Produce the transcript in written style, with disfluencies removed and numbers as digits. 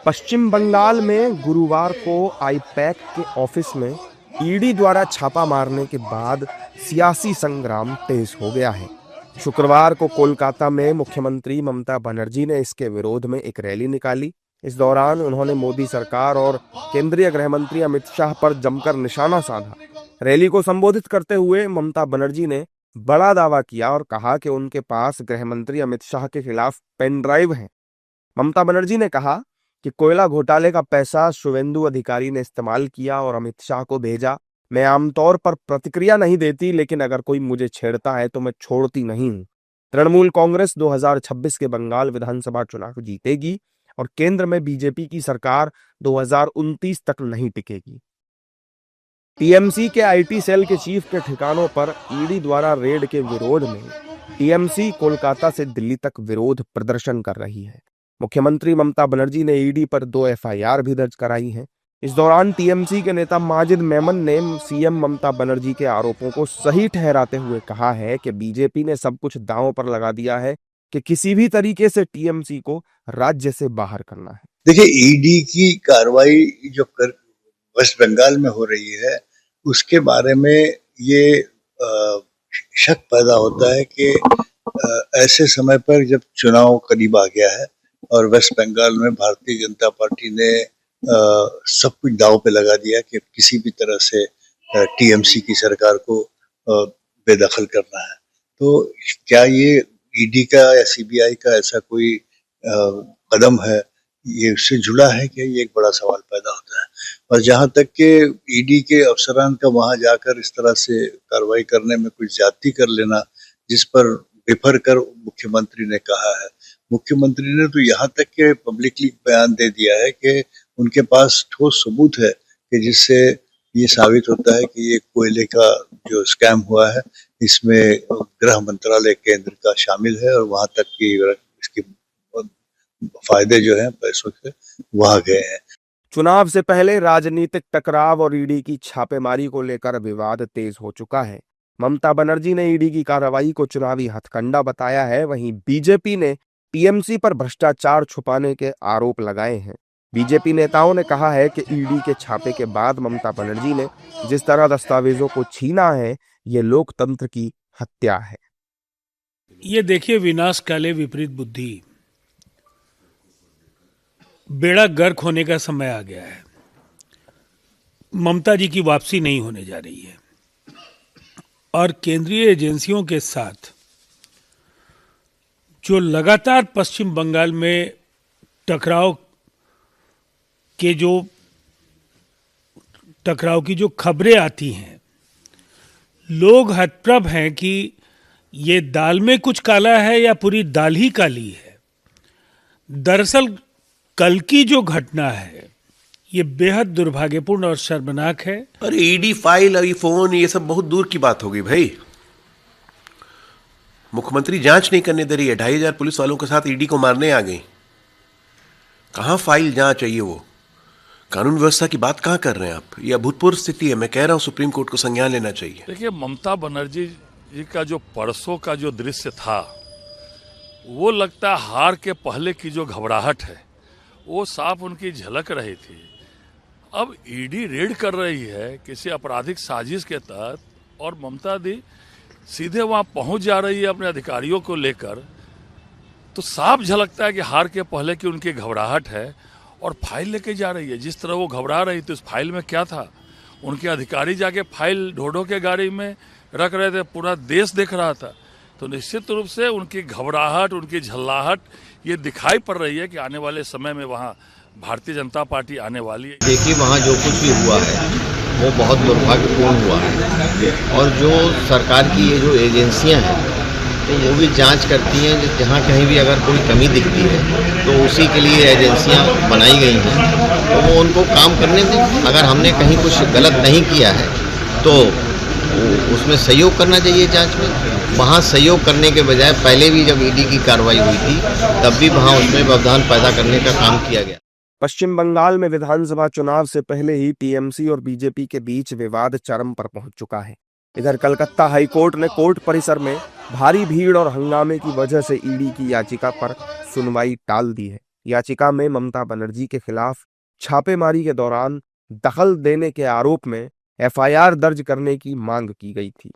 पश्चिम बंगाल में गुरुवार को आईपैक के ऑफिस में ईडी द्वारा छापा मारने के बाद सियासी संग्राम तेज हो गया है। शुक्रवार को कोलकाता में मुख्यमंत्री ममता बनर्जी ने इसके विरोध में एक रैली निकाली। इस दौरान उन्होंने मोदी सरकार और केंद्रीय गृह मंत्री अमित शाह पर जमकर निशाना साधा। रैली को संबोधित करते हुए ममता बनर्जी ने बड़ा दावा किया और कहा कि उनके पास गृह मंत्री अमित शाह के खिलाफ पेन ड्राइव है। ममता बनर्जी ने कहा कि कोयला घोटाले का पैसा शुवेंदु अधिकारी ने इस्तेमाल किया और अमित शाह को भेजा। मैं आमतौर पर प्रतिक्रिया नहीं देती, लेकिन अगर कोई मुझे छेड़ता है तो मैं छोड़ती नहीं हूं। तृणमूल कांग्रेस 2026 के बंगाल विधानसभा चुनाव जीतेगी और केंद्र में बीजेपी की सरकार 2029 तक नहीं टिकेगी। टीएमसी के आईटी सेल के चीफ के ठिकानों पर ईडी द्वारा रेड के विरोध में टीएमसी कोलकाता से दिल्ली तक विरोध प्रदर्शन कर रही है। मुख्यमंत्री ममता बनर्जी ने ईडी पर 2 एफआईआर भी दर्ज कराई हैं। इस दौरान टीएमसी के नेता माजिद मेमन ने सीएम ममता बनर्जी के आरोपों को सही ठहराते हुए कहा है कि बीजेपी ने सब कुछ दांव पर लगा दिया है कि किसी भी तरीके से टीएमसी को राज्य से बाहर करना है। देखिए, ईडी की कार्रवाई जो वेस्ट बंगाल में हो रही है उसके बारे में ये शक पैदा होता है कि ऐसे समय पर जब चुनाव करीब आ गया है और वेस्ट बंगाल में भारतीय जनता पार्टी ने सब कुछ दांव पे लगा दिया कि किसी भी तरह से टीएमसी की सरकार को बेदखल करना है, तो क्या ये ईडी का या सीबीआई का ऐसा कोई कदम है, ये उससे जुड़ा है क्या? ये एक बड़ा सवाल पैदा होता है। और जहां तक के ईडी के अफसरान का वहां जाकर इस तरह से कार्रवाई करने में कुछ ज्यादती कर लेना, जिस पर बेफर कर मुख्यमंत्री ने कहा है, मुख्यमंत्री ने तो यहाँ तक के पब्लिकली बयान दे दिया है कि उनके पास ठोस सबूत है कि जिससे ये साबित होता है कि ये कोयले का जो स्कैम हुआ है इसमें गृह मंत्रालय केंद्र का शामिल है और वहां तक की इसकी फायदे जो हैं पैसों के वहां गए हैं। चुनाव से पहले राजनीतिक टकराव और ईडी की छापेमारी को लेकर विवाद तेज हो चुका है। ममता बनर्जी ने ईडी की कार्रवाई को चुनावी हथकंडा बताया है। वहीं बीजेपी ने टीएमसी पर भ्रष्टाचार छुपाने के आरोप लगाए हैं। बीजेपी नेताओं ने कहा है कि ईडी के छापे के बाद ममता बनर्जी ने जिस तरह दस्तावेजों को छीना है, ये लोकतंत्र की हत्या है। ये देखिए, विनाश काले विपरीत बुद्धि, बेड़ा गर्क होने का समय आ गया है। ममता जी की वापसी नहीं होने जा रही है और केंद्रीय एजेंसियों के साथ जो लगातार पश्चिम बंगाल में टकराव की जो खबरें आती हैं, लोग हतप्रभ हैं कि ये दाल में कुछ काला है या पूरी दाल ही काली है। दरअसल कल की जो घटना है ये बेहद दुर्भाग्यपूर्ण और शर्मनाक है। अरे ईडी फाइल और ये फोन, ये सब बहुत दूर की बात होगी भाई। मुख्यमंत्री जांच नहीं करने दे रही है, 2500 पुलिस वालों के साथ ईडी को मारने आ गई। कहां फाइल जांच चाहिए? वो कानून व्यवस्था की बात कहां कर रहे हैं आप? ये अभूतपूर्व स्थिति है। मैं कह रहा हूं सुप्रीम कोर्ट को संज्ञान लेना चाहिए। देखिए, ममता बनर्जी जी का जो परसों का जो दृश्य था, वो लगता है हार के पहले की जो घबराहट है वो साफ उनकी झलक रही थी। अब ईडी रेड कर रही है किसी आपराधिक साजिश के तहत और ममता दी सीधे वहां पहुंच जा रही है अपने अधिकारियों को लेकर, तो साफ झलकता है कि हार के पहले की उनकी घबराहट है और फाइल लेके जा रही है। जिस तरह वो घबरा रही थी, उस फाइल में क्या था? उनके अधिकारी जाके फाइल ढो के गाड़ी में रख रहे थे, पूरा देश देख रहा था। तो निश्चित रूप से उनकी घबराहट, उनकी झल्लाहट ये दिखाई पड़ रही है कि आने वाले समय में वहाँ भारतीय जनता पार्टी आने वाली है। देखिए, वहाँ जो कुछ भी हुआ है वो बहुत दुर्भाग्यपूर्ण हुआ है और जो सरकार की ये जो एजेंसियां हैं तो वो भी जांच करती हैं। जहाँ कहीं भी अगर कोई कमी दिखती है तो उसी के लिए एजेंसियां बनाई गई हैं, तो वो उनको काम करने दें। अगर हमने कहीं कुछ गलत नहीं किया है तो उसमें सहयोग करना चाहिए जांच में। वहाँ सहयोग करने के बजाय पहले भी जब ईडी की कार्रवाई हुई थी तब भी वहाँ उसमें व्यवधान पैदा करने का काम किया गया। पश्चिम बंगाल में विधानसभा चुनाव से पहले ही टीएमसी और बीजेपी के बीच विवाद चरम पर पहुंच चुका है। इधर कलकत्ता हाईकोर्ट ने कोर्ट परिसर में भारी भीड़ और हंगामे की वजह से ईडी की याचिका पर सुनवाई टाल दी है। याचिका में ममता बनर्जी के खिलाफ छापेमारी के दौरान दखल देने के आरोप में एफआईआर दर्ज करने की मांग की गई थी।